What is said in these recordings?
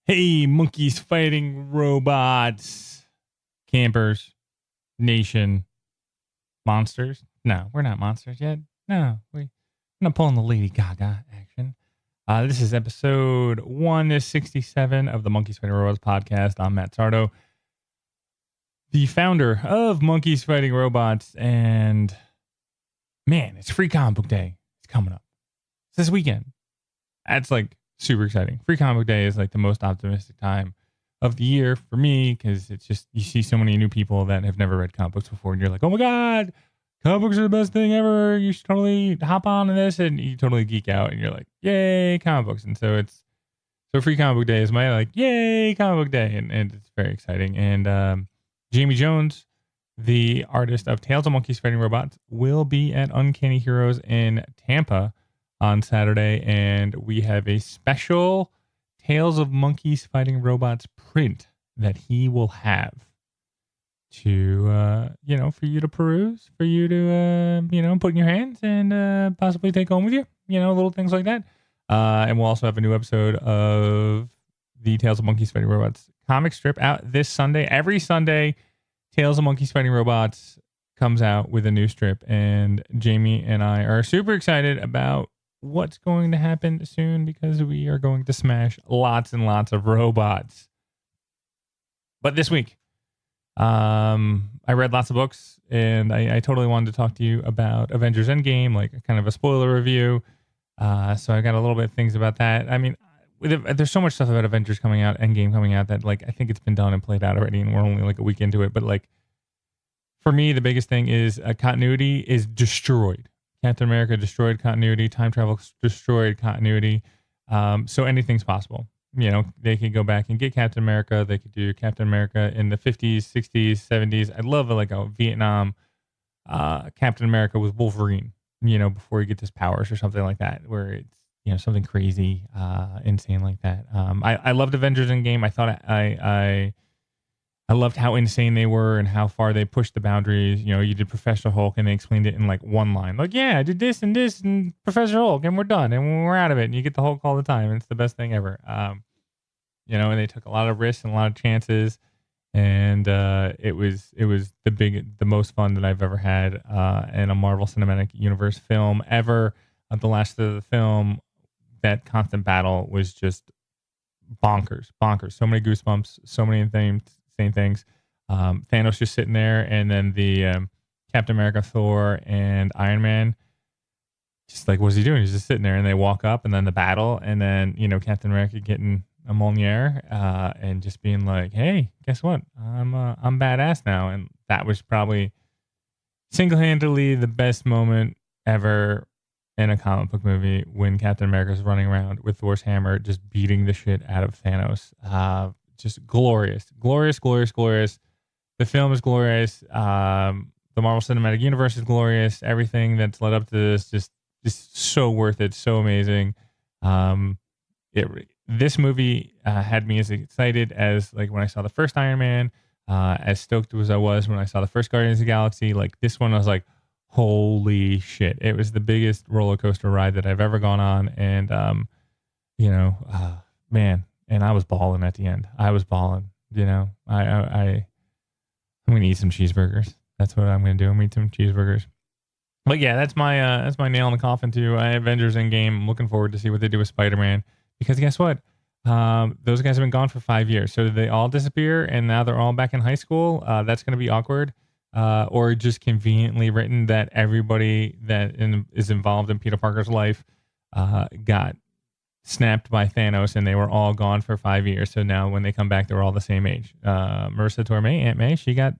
Hey, monkeys fighting robots, campers, nation, monsters. No, we're not monsters yet. No, we're not pulling the Lady Gaga action. This is episode 167 of the Monkeys Fighting Robots podcast. I'm Matt Sardo, the founder of Monkeys Fighting Robots. And man, it's Free Comic Book Day. It's coming up. It's this weekend. That's like super exciting. Free Comic Book Day is like the most optimistic time of the year for me because it's just, you see so many new people that have never read comic books before and you're like, oh my God, comic books are the best thing ever. You should totally hop on to this, and you totally geek out and you're like, yay, comic books. And so Free Comic Book Day is my like, yay, comic book day. And it's very exciting. And Jamie Jones, the artist of Tales of Monkeys Fighting Robots, will be at Uncanny Heroes in Tampa on Saturday, and we have a special Tales of Monkeys Fighting Robots print that he will have to, for you to peruse, for you to, put in your hands and possibly take home with you, little things like that. And we'll also have a new episode of the Tales of Monkeys Fighting Robots comic strip out this Sunday. Every Sunday, Tales of Monkeys Fighting Robots comes out with a new strip, and Jamie and I are super excited about what's going to happen soon because we are going to smash lots and lots of robots. But this week, I read lots of books, and I totally wanted to talk to you about Avengers Endgame, like kind of a spoiler review. So I got a little bit of things about that. I mean, there's so much stuff about Avengers coming out, Endgame coming out, that like I think it's been done and played out already, and we're only like a week into it. But like for me, the biggest thing is continuity is destroyed. Captain America destroyed continuity. Time travel destroyed continuity. So anything's possible. They could go back and get Captain America. They could do Captain America in the 50s, 60s, 70s. I'd love like a Vietnam Captain America with Wolverine, before he gets his powers or something like that, where it's, something crazy, insane like that. I loved Avengers Endgame. I thought I loved how insane they were and how far they pushed the boundaries. You did Professor Hulk and they explained it in like one line. Like, yeah, I did this and Professor Hulk and we're done and we're out of it. And you get the Hulk all the time. And it's the best thing ever. And they took a lot of risks and a lot of chances. And it was the most fun that I've ever had in a Marvel Cinematic Universe film ever. The last of the film, that constant battle was just bonkers. So many goosebumps, so many things. Thanos just sitting there, and then the Captain America, Thor, and Iron Man, just like, what's he doing? He's just sitting there, and they walk up, and then the battle, and then Captain America getting a Mjolnir, and just being like, hey, guess what? I'm badass now. And that was probably single-handedly the best moment ever in a comic book movie, when Captain America's running around with Thor's hammer, just beating the shit out of Thanos. Just glorious. The film is glorious. The Marvel Cinematic Universe is glorious. Everything that's led up to this, just so worth it. So amazing. This movie had me as excited as like when I saw the first Iron Man, as stoked as I was when I saw the first Guardians of the Galaxy. Like this one, I was like, holy shit. It was the biggest roller coaster ride that I've ever gone on. And, man. And I was balling at the end. I'm going to eat some cheeseburgers. That's what I'm going to do. I'm going to eat some cheeseburgers. But yeah, that's my nail in the coffin too. Avengers Endgame. I'm looking forward to see what they do with Spider-Man. Because guess what? Those guys have been gone for 5 years. So did they all disappear and now they're all back in high school? That's going to be awkward. Or just conveniently written that everybody that is involved in Peter Parker's life got snapped by Thanos, and they were all gone for 5 years. So now when they come back, they're all the same age. Marissa Tomei, Aunt May, she got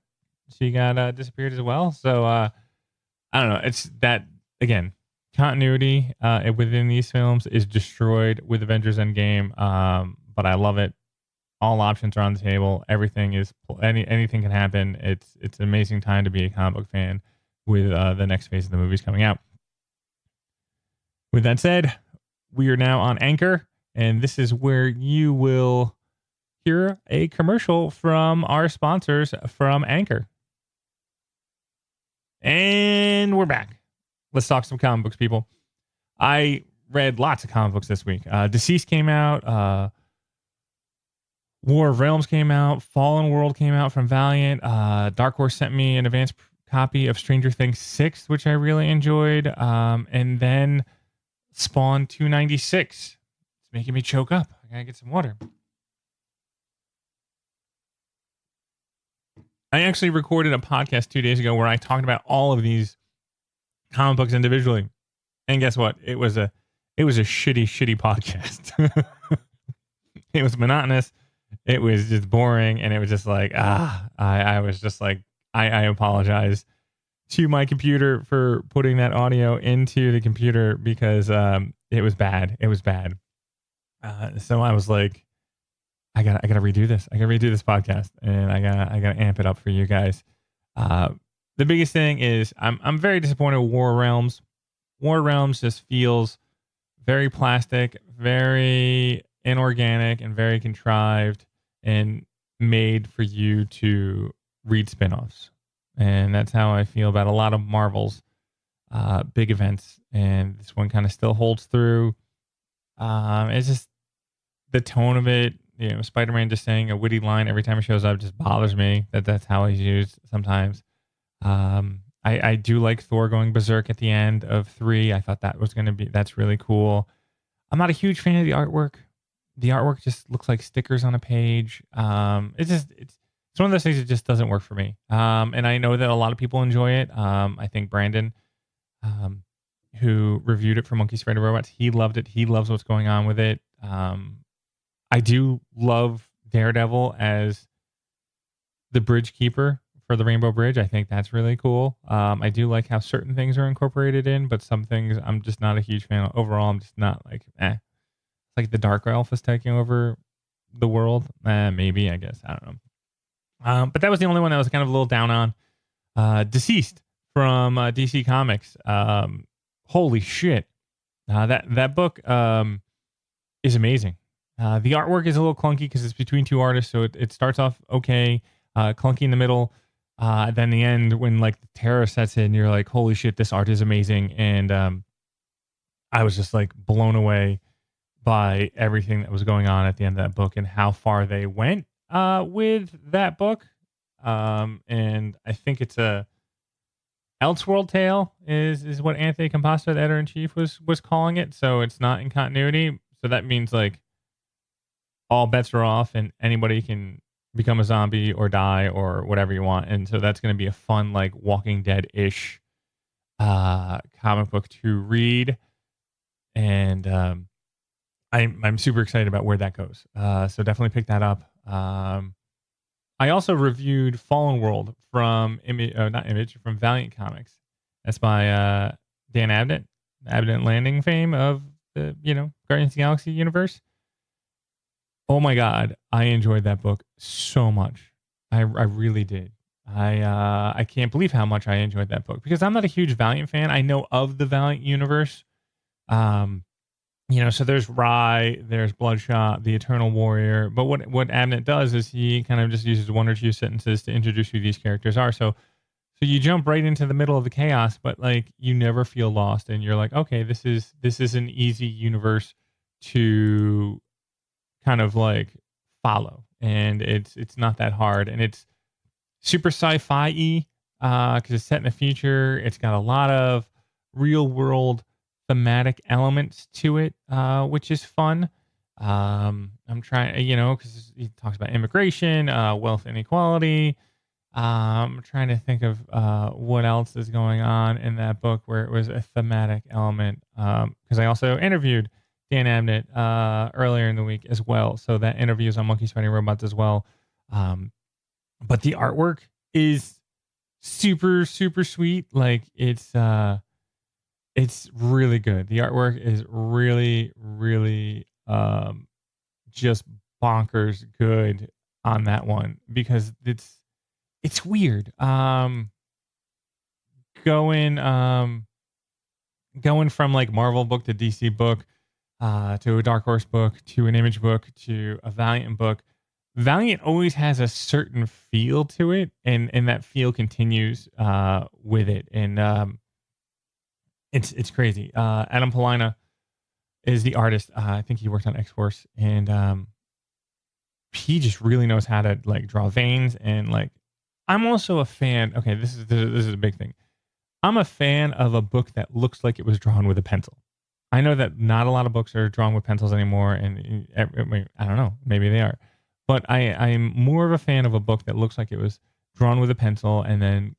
disappeared as well. So I don't know. It's that, again, continuity within these films is destroyed with Avengers Endgame. But I love it. All options are on the table. Everything is anything can happen. It's an amazing time to be a comic book fan with the next phase of the movies coming out. With that said, we are now on Anchor, and this is where you will hear a commercial from our sponsors from Anchor. And we're back. Let's talk some comic books, people. I read lots of comic books this week. DCEASED came out. War of Realms came out. Fallen World came out from Valiant. Dark Horse sent me an advanced copy of Stranger Things 6, which I really enjoyed. And then Spawn 296. It's making me choke up. I gotta get some water. I actually recorded a podcast 2 days ago where I talked about all of these comic books individually. And guess what? It was a shitty podcast. It was monotonous. It was just boring. And it was just like, I was just like, I apologize to my computer for putting that audio into the computer because it was bad. It was bad. So I was like, I gotta redo this. I gotta redo this podcast, and I gotta amp it up for you guys. The biggest thing is I'm very disappointed with War Realms. War Realms just feels very plastic, very inorganic, and very contrived, and made for you to read spinoffs. And that's how I feel about a lot of Marvel's big events. And this one kind of still holds through. It's just the tone of it. You know, Spider-Man just saying a witty line every time he shows up just bothers me. That's how he's used sometimes. I do like Thor going berserk at the end of 3. I thought that's really cool. I'm not a huge fan of the artwork. The artwork just looks like stickers on a page. It's one of those things that just doesn't work for me. And I know that a lot of people enjoy it. I think Brandon, who reviewed it for Monkey Spider Robots, he loved it. He loves what's going on with it. I do love Daredevil as the bridge keeper for the Rainbow Bridge. I think that's really cool. I do like how certain things are incorporated in, but some things I'm just not a huge fan of. Overall, I'm just not like, It's like the Dark Elf is taking over the world. Maybe, I guess. I don't know. But that was the only one that was kind of a little down on. DCEASED from DC Comics. Holy shit. That book is amazing. The artwork is a little clunky because it's between two artists, so it starts off okay, clunky in the middle. Then the end, when like the terror sets in, you're like, holy shit, this art is amazing. And I was just like blown away by everything that was going on at the end of that book and how far they went with that book. And I think it's a Elseworld tale is what Anthony Capacitor, the editor-in-chief, was calling it. So it's not in continuity. So that means like all bets are off and anybody can become a zombie or die or whatever you want. And so that's going to be a fun, like Walking Dead-ish comic book to read. And I'm super excited about where that goes. So definitely pick that up. I also reviewed Fallen World from from Valiant Comics. That's by Dan Abnett, Abnett Landing fame of the Guardians of the Galaxy universe. Oh my God, I enjoyed that book so much. I really did. I can't believe how much I enjoyed that book because I'm not a huge Valiant fan. I know of the Valiant universe. So there's Rye, there's Bloodshot, the Eternal Warrior. But what Abnett does is he kind of just uses one or two sentences to introduce who these characters are. So you jump right into the middle of the chaos, but like you never feel lost, and you're like, okay, this is an easy universe to kind of like follow, and it's not that hard, and it's super sci-fi-y because it's set in the future. It's got a lot of real world thematic elements to it, which is fun. I'm trying, because he talks about immigration, wealth inequality. I'm trying to think of what else is going on in that book where it was a thematic element. Because I also interviewed Dan Abnett earlier in the week as well. So that interview is on Monkey Spider Robots as well. But the artwork is super, super sweet. Like it's really good. The artwork is really, really just bonkers good on that one because it's weird. Going from like Marvel book to DC book to a Dark Horse book to an Image book to a Valiant book. Valiant always has a certain feel to it, and that feel continues with it. And it's crazy. Adam Polina is the artist. I think he worked on X-Force, and he just really knows how to like draw veins. And like, I'm also a fan. Okay, this is a big thing. I'm a fan of a book that looks like it was drawn with a pencil. I know that not a lot of books are drawn with pencils anymore, and I don't know, maybe they are. But I'm more of a fan of a book that looks like it was drawn with a pencil and then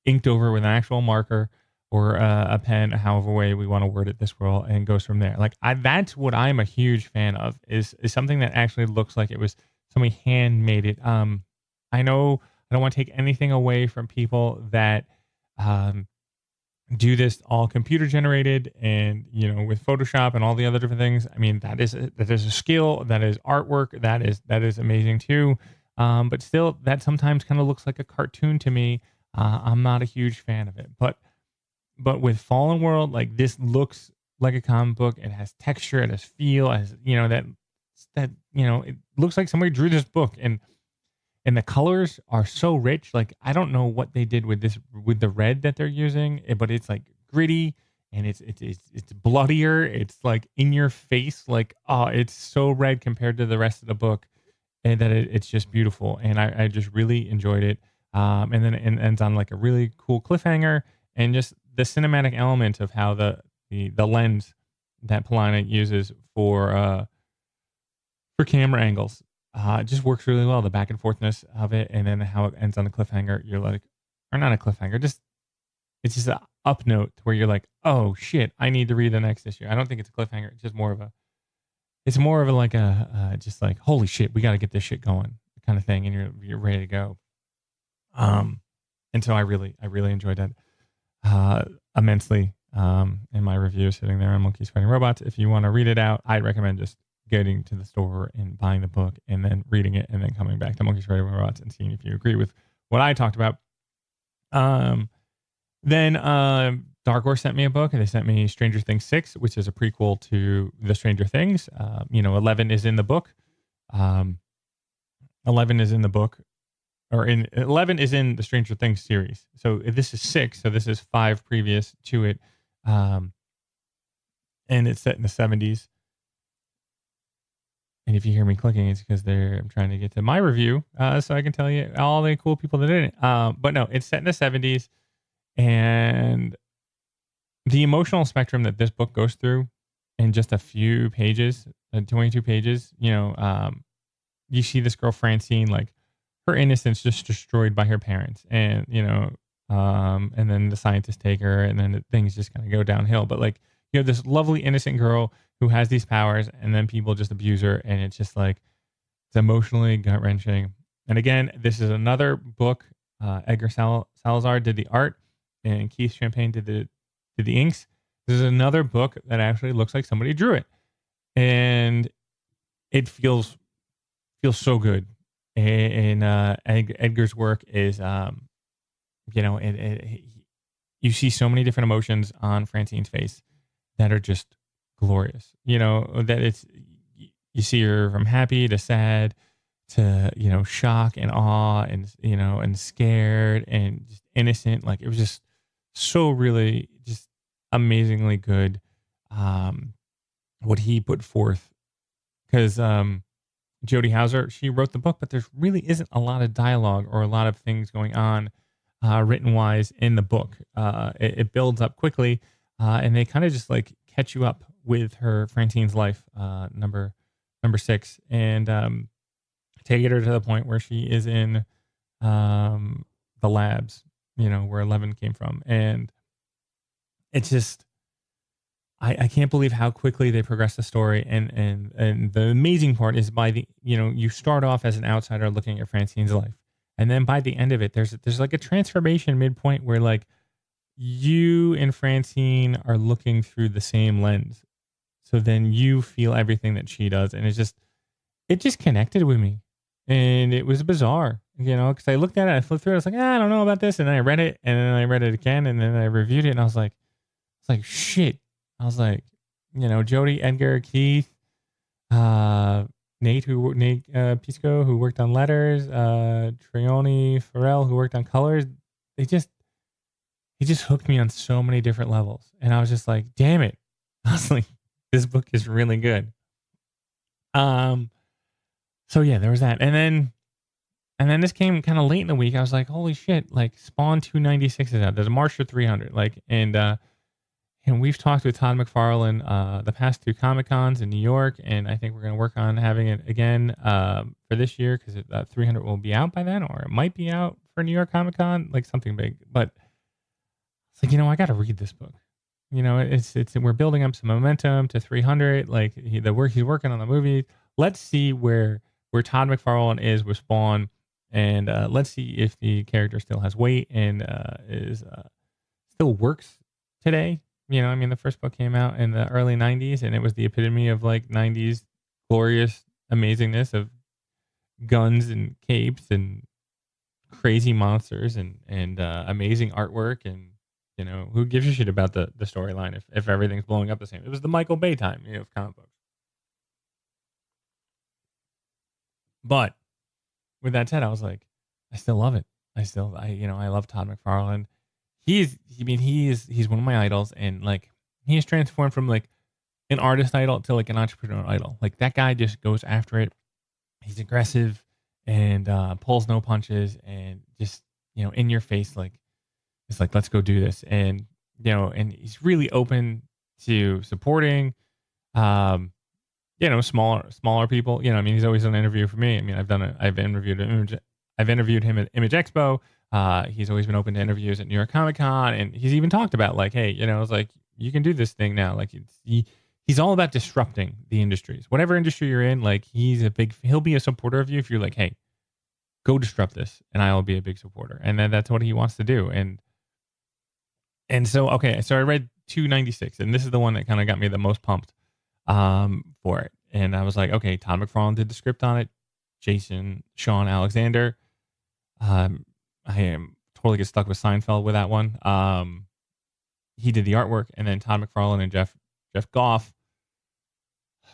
inked over with an actual marker or a pen, however way we want to word it this world, and goes from there. Like that's what I'm a huge fan of is something that actually looks like it was somebody handmade it. I know I don't want to take anything away from people that do this all computer generated and, you know, with Photoshop and all the other different things. I mean, that is a skill, that is artwork, that is amazing too. But still, that sometimes kind of looks like a cartoon to me. I'm not a huge fan of it, but with Fallen World, like this looks like a comic book. It has texture, it has feel, it has, you know, that you know, it looks like somebody drew this book, and the colors are so rich. Like I don't know what they did with the red that they're using, but it's like gritty and it's bloodier. It's like in your face. Like, oh, it's so red compared to the rest of the book, and that it's just beautiful. And I just really enjoyed it. And then it ends on like a really cool cliffhanger, and just the cinematic element of how the lens that Polina uses for camera angles it just works really well. The back and forthness of it, and then how it ends on a cliffhanger. You're like, or not a cliffhanger, it's just an up note where you're like, oh shit, I need to read the next issue. I don't think it's a cliffhanger. It's just more of a like a just like, holy shit, we got to get this shit going kind of thing, and you're ready to go. And so I really enjoyed that immensely. In my review, sitting there on Monkeys Fighting Robots. If you want to read it out, I'd recommend just getting to the store and buying the book and then reading it, and then coming back to Monkeys Fighting Robots and seeing if you agree with what I talked about. Then Dark Horse sent me a book, and they sent me Stranger Things 6, which is a prequel to the Stranger Things. 11 is in the book. 11 is in the book. 11 is in the Stranger Things series. So this is 6. So this is 5 previous to it. And it's set in the 70s. And if you hear me clicking, it's because I'm trying to get to my review, so I can tell you all the cool people that did it. But no, it's set in the 70s. And the emotional spectrum that this book goes through in just a few pages, 22 pages, you see this girl, Francine, like, her innocence just destroyed by her parents, and and then the scientists take her, and then things just kind of go downhill. But like, you have this lovely innocent girl who has these powers, and then people just abuse her, and it's just like, it's emotionally gut wrenching. And again, this is another book. Edgar Salazar did the art, and Keith Champagne did the inks. This is another book that actually looks like somebody drew it, and it feels so good. And Edgar's work is, you see so many different emotions on Francine's face that are just glorious. That you see her from happy to sad to, shock and awe and, and scared and just innocent. Like, it was just so really just amazingly good, what he put forth. Because, Jody Hauser, she wrote the book, but there really isn't a lot of dialogue or a lot of things going on written wise in the book. It builds up quickly, and they kind of just like catch you up with her Francine's life, number 6, and take her to the point where she is in the labs, where 11 came from. And it's just, I can't believe how quickly they progress the story. And the amazing part is by the, you start off as an outsider looking at Francine's life. And then by the end of it, there's like a transformation midpoint where like you and Francine are looking through the same lens. So then you feel everything that she does. And it just connected with me. And it was bizarre, because I looked at it, I flipped through it, I was like, I don't know about this. And then I read it, and then I read it again, and then I reviewed it, and I was like, shit. I was like, Jody, Edgar, Keith, Nate Pisco, who worked on letters, Trioni Farrell, who worked on colors. He just hooked me on so many different levels. And I was just like, damn it. I was like, this book is really good. So yeah, there was that. And then this came kind of late in the week. I was like, holy shit, like Spawn 296 is out. There's a March for 300. And we've talked with Todd McFarlane the past 2 Comic Cons in New York, and I think we're going to work on having it again for this year because 300 will be out by then, or it might be out for New York Comic Con, like something big. But it's like, I got to read this book. It's we're building up some momentum to 300. Like he's working on the movie. Let's see where Todd McFarlane is with Spawn, and let's see if the character still has weight and is still works today. The first book came out in the early 90s, and it was the epitome of like 90s glorious amazingness of guns and capes and crazy monsters and amazing artwork. And who gives a shit about the storyline if everything's blowing up the same? It was the Michael Bay time of comic books. But with that said, I was like, I still love it. I love Todd McFarlane. He's one of my idols, and like he has transformed from like an artist idol to like an entrepreneur idol. Like that guy just goes after it. He's aggressive and pulls no punches, and just in your face, like it's like, let's go do this. And and he's really open to supporting smaller people. He's always an interview for me. I've interviewed him at Image Expo. He's always been open to interviews at New York Comic Con, and he's even talked about like, hey, it's like you can do this thing now. Like he's all about disrupting the industries, whatever industry you're in. Like he'll be a supporter of you if you're like, hey, go disrupt this, and I'll be a big supporter. And then that's what he wants to do. And so I read 296, and this is the one that kind of got me the most pumped for it. And I was like, okay, Todd McFarlane did the script on it. Sean Alexander. I am totally get stuck with Seinfeld with that one. He did the artwork, and then Todd McFarlane and Jeff Goff,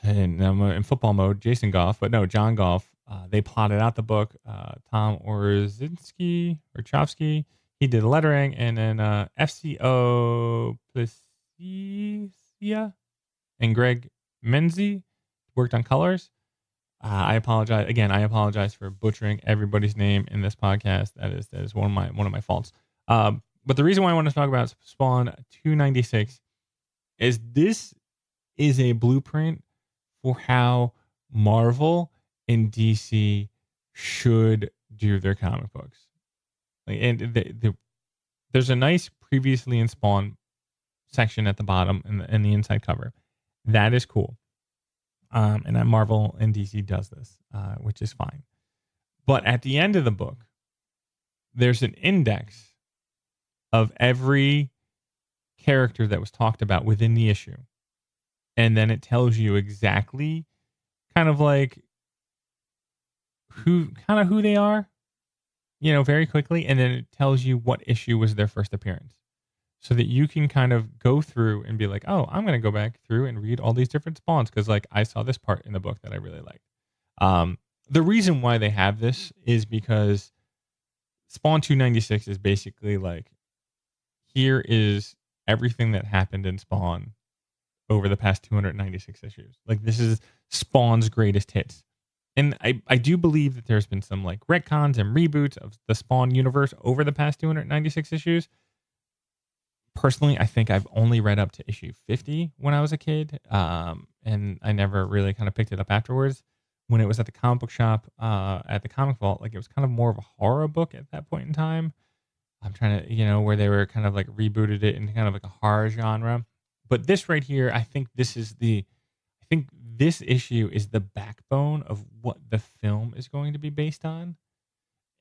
and I'm in football mode, Jason Goff, but no, John Goff. They plotted out the book. Tom Orzinski, he did the lettering, and then FCO Placia and Greg Menzie worked on colors. I apologize for butchering everybody's name in this podcast. That is one of my faults. But the reason why I want to talk about Spawn 296 is this is a blueprint for how Marvel and DC should do their comic books. There's a nice previously in Spawn section at the bottom in the inside cover. That is cool. And that Marvel and DC does this, which is fine. But at the end of the book, there's an index of every character that was talked about within the issue. And then it tells you exactly kind of like who they are, very quickly. And then it tells you what issue was their first appearance, so that you can kind of go through and be like, oh, I'm going to go back through and read all these different Spawns because like I saw this part in the book that I really liked. The reason why they have this is because Spawn 296 is basically like, here is everything that happened in Spawn over the past 296 issues. Like this is Spawn's greatest hits. And I do believe that there's been some like retcons and reboots of the Spawn universe over the past 296 issues. Personally, I think I've only read up to issue 50 when I was a kid, and I never really kind of picked it up afterwards. When it was at the comic book shop, at the Comic Vault, like it was kind of more of a horror book at that point in time. I'm trying to, where they were kind of like rebooted it into kind of like a horror genre. But this right here, I think this issue is the backbone of what the film is going to be based on.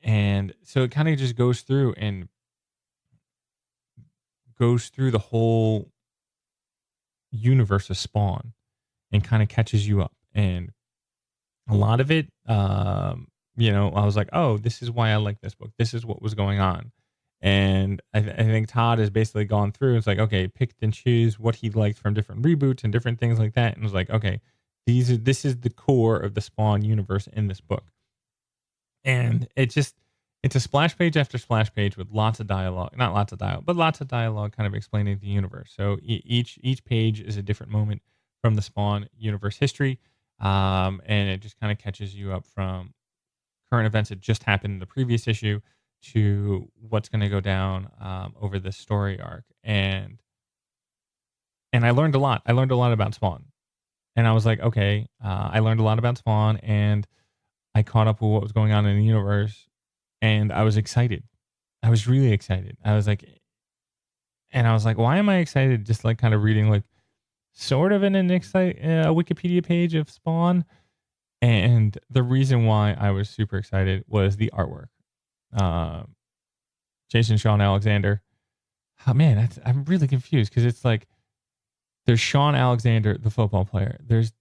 And so it kind of just goes through the whole universe of Spawn and kind of catches you up. And a lot of it, I was like, oh, this is why I like this book. This is what was going on. And I think Todd has basically gone through. It's like, okay, picked and choose what he liked from different reboots and different things like that. And was like, okay, this is the core of the Spawn universe in this book. And it's a splash page after splash page with lots of dialogue, not lots of dialogue, but lots of dialogue kind of explaining the universe. So each page is a different moment from the Spawn universe history. And it just kind of catches you up from current events that just happened in the previous issue to what's going to go down over this story arc. And I learned a lot. I learned a lot about Spawn. And I was like, okay, I learned a lot about Spawn, and I caught up with what was going on in the universe, and I was excited. I was really excited. I was like, why am I excited? Just like kind of reading like sort of a Wikipedia page of Spawn. And the reason why I was super excited was the artwork. Jason Sean Alexander. Oh man, I'm really confused because it's like there's Sean Alexander, the football player. There's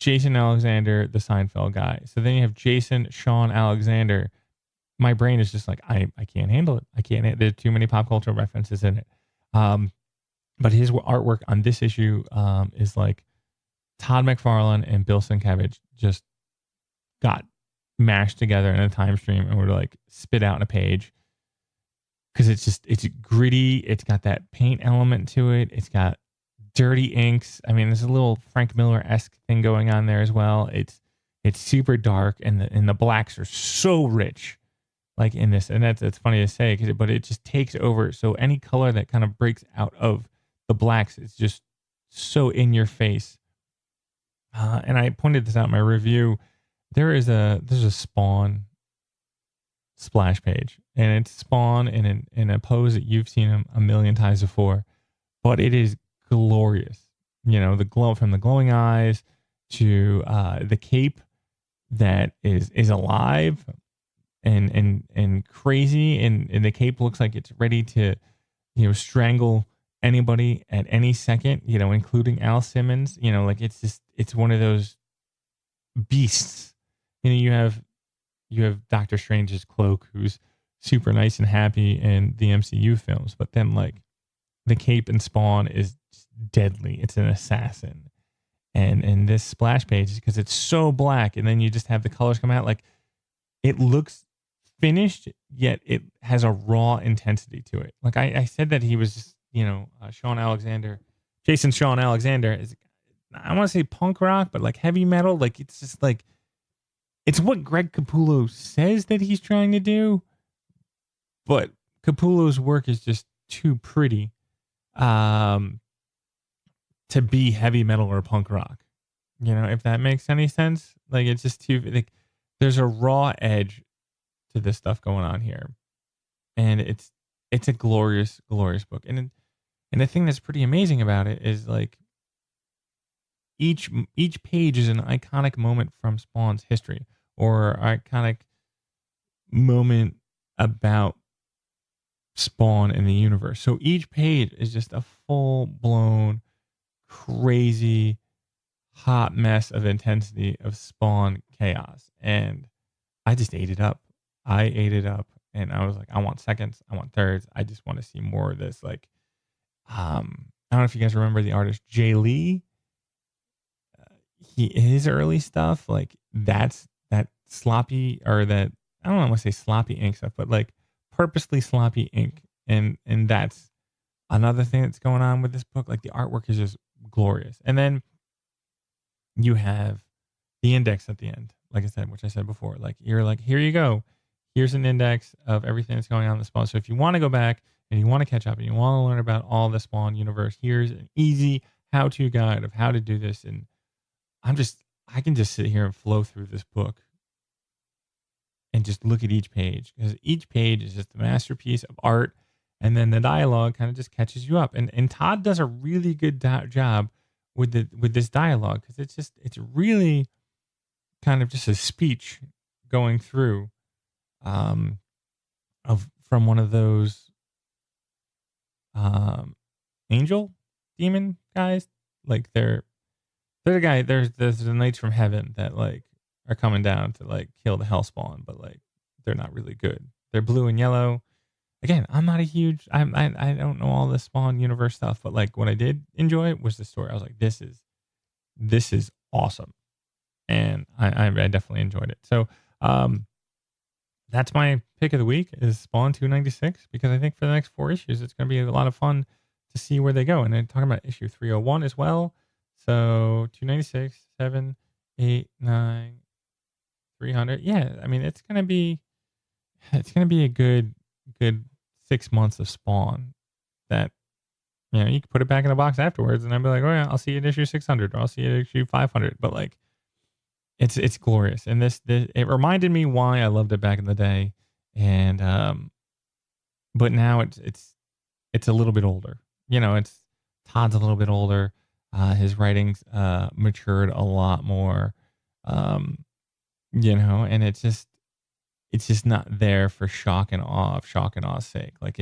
Jason Alexander, the Seinfeld guy. So then you have Jason Sean Alexander. My brain is just like, I can't handle it. I can't. There's too many pop culture references in it. But his artwork on this issue is like Todd McFarlane and Bill Sienkiewicz just got mashed together in a time stream and were like spit out in a page. Because it's gritty. It's got that paint element to it. It's got dirty inks. I mean, there's a little Frank Miller-esque thing going on there as well. It's super dark, and the blacks are so rich, like in this. And it's funny to say, but it just takes over. So any color that kind of breaks out of the blacks, it's just so in your face. And I pointed this out in my review. There's a Spawn splash page, and it's Spawn in a pose that you've seen him a million times before, but it is glorious. You know, the glow from the glowing eyes to the cape that is alive and crazy, and the cape looks like it's ready to, you know, strangle anybody at any second, you know, including Al Simmons. You know, like it's one of those beasts. You know, you have Doctor Strange's cloak, who's super nice and happy in the MCU films, but then like the cape in Spawn is deadly. It's an assassin. And this splash page, because it's so black, and then you just have the colors come out, like it looks finished, yet it has a raw intensity to it. Like I said that he was just, you know, Jason Sean Alexander is, I want to say punk rock, but like heavy metal. Like it's just like, it's what Greg Capullo says that he's trying to do, but Capullo's work is just too pretty to be heavy metal or punk rock. You know, if that makes any sense. Like it's just too, like there's a raw edge to this stuff going on here, and it's a glorious book. And the thing that's pretty amazing about it is like each page is an iconic moment from Spawn's history, or iconic moment about Spawn in the universe. So each page is just a full-blown, crazy, hot mess of intensity of Spawn chaos. And I just ate it up. And I was like, I want seconds. I want thirds. I just want to see more of this. Like, I don't know if you guys remember the artist Jay Lee. His early stuff, like that sloppy, or that, I don't want to say sloppy ink stuff, but like purposely sloppy ink. And that's another thing that's going on with this book. Like the artwork is just glorious. And then you have the index at the end, like I said, which I said before. Like you're like, here you go. Here's an index of everything that's going on in the Spawn. So if you want to go back and you want to catch up and you want to learn about all the Spawn universe, here's an easy how-to guide of how to do this. And I can just sit here and flow through this book and just look at each page, because each page is just a masterpiece of art. And then the dialogue kind of just catches you up. And Todd does a really good job with this dialogue, because it's really kind of just a speech going through from one of those angel demon guys. Like they're the guy, there's the knights from heaven that like are coming down to like kill the Hellspawn, but like they're not really good. They're blue and yellow. Again, I'm not a huge, I don't know all the Spawn universe stuff, but like what I did enjoy was the story. I was like, this is awesome. And I definitely enjoyed it. So that's my pick of the week, is Spawn 296, because I think for the next 4 issues, it's going to be a lot of fun to see where they go. And they're talking about issue 301 as well. So 296, 7, 8, 9, 300. Yeah, I mean, it's gonna be a good 6 months of Spawn that, you can put it back in the box afterwards, and I'd be like, oh yeah, I'll see you at issue 600, or I'll see you at issue 500. But like, it's glorious, and this it reminded me why I loved it back in the day, and but now it's a little bit older. It's Todd's a little bit older. His writings matured a lot more. And it's just not there for shock and awe's sake. Like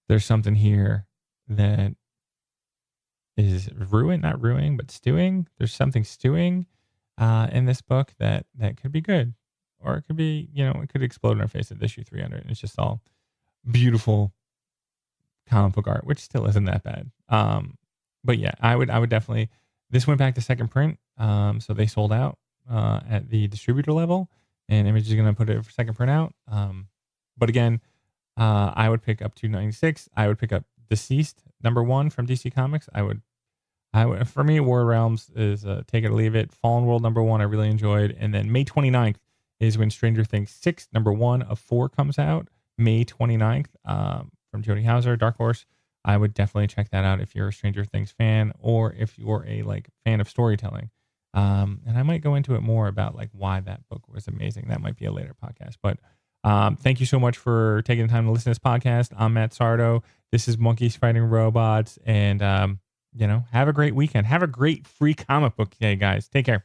there's something here that is not ruining, but stewing. There's something stewing in this book that could be good, or it could be, it could explode in our face at issue 300. And it's just all beautiful comic book art, which still isn't that bad. But yeah, I would definitely. This went back to second print, so they sold out at the distributor level, and Image is going to put it for second print out. But again, I would pick up 296. I would pick up DCEASED #1 from DC Comics. I would. For me, War Realms is take it or leave it. Fallen World #1 I really enjoyed, and then May 29th is when Stranger Things 6 #1 of 4 comes out. May 29th from Jody Houser, Dark Horse. I would definitely check that out if you're a Stranger Things fan, or if you're a fan of storytelling. And I might go into it more about why that book was amazing. That might be a later podcast. But thank you so much for taking the time to listen to this podcast. I'm Matt Sardo. This is Monkeys Fighting Robots. And, have a great weekend. Have a great free comic book day, guys. Take care.